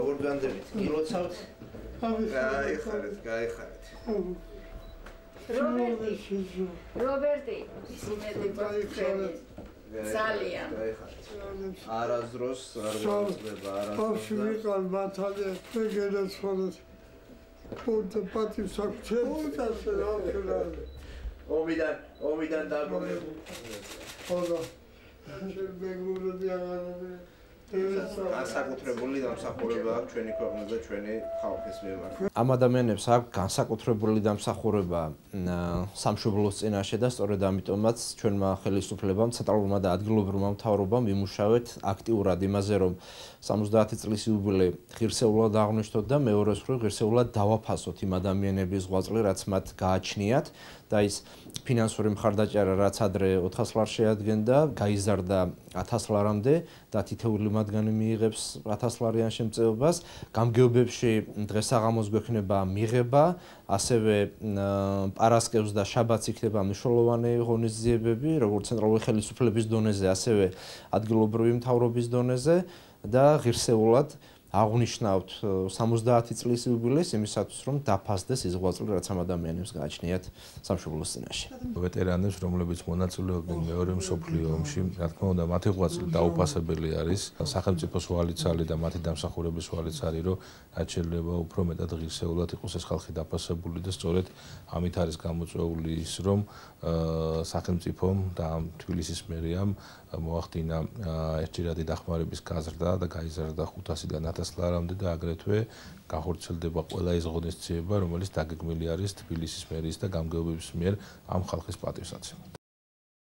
ორგანზებით გილოცავთ. გაიხარეთ. რობერტი, სიმედი ძალიან. არასდროს არ გვიწდება, არასდროს ვიყავ მათალე ეგენაცვალეთ. პუნქტ პატივს აქვს ჩემს ომიდან დაბრუნებული. ხოლო მეგრული აღარ განსაკუთრებული დამსახურება აქვს ჩვენი ქვეყნის და ჩვენი ხალხის მიმართ. ამ ადამიანებს აქვს განსაკუთრებული დამსახურება სამშობლოს წინაშე და სწორედ ამიტომაც ჩვენმა ხელისუფლებამ, ცენტრალურმა და ადგილობრივმა მთავრობამ იმუშავეთ აქტიურად იმაზე, რომ 70 წლის იუბილე ღირსეულად აღნიშნოთ და მეორე მხრივ ღირსეულად დავაფასოთ იმ ადამიანების ღვაწლი, რაც მათ გააჩნიათ და ის ფინანსური მხარდაჭერა, რაც ადრე 400 ლარს შეადგენდა, გაიზარდა 1000 ლარამდე და თითოეული მათგანი მიიღებს 1000 ლარიან შემწეობას. გამგეობებში დღესაღამოს გვექნება მიღება, ასევე პარასკევს და შაბათს იქნება მნიშვნელოვანი ღონისძიებები, როგორც ცენტრალური ხელისუფლების დონეზე, ასევე ადგილობრივი მთავრობის დონეზე და ღირსეულად აღნიშნავთ 70 წლის იუბილეს იმისათვის, რომ დაფასდეს ის ღვაწლი, რაც ამ ადამიანებს გააჩნიათ სამშობლოს წინაშე. ვეტერანებს, რომლებიც მონაწილეობდნენ მეორე მსოფლიო ომში, რა თქმა უნდა, მათი ღვაწლი დაუფასებელი არის. სახელმწიფოს ვალიცალი და მათი დამსახურების ვალიცალი, რომ რაც შეიძლება უფრო მეტად ღირსეულად იყოს ეს ხალხი დაფასებული და სწორედ ამით არის გამოწვეული ის, რომ სახელმწიფომ და თბილისის მერიამ მოახდინა ერთჯერადი დახმარების გაზრდა და გაიზარდა 500-დან 1000 ლარამდე და აგრეთვე განხორციელდება ყველა ის ღონისძიება, რომელიც დაგეგმილი არის თბილისის მერიის და გამგეობების მიერ ამ ხალხის პატივსაცემად.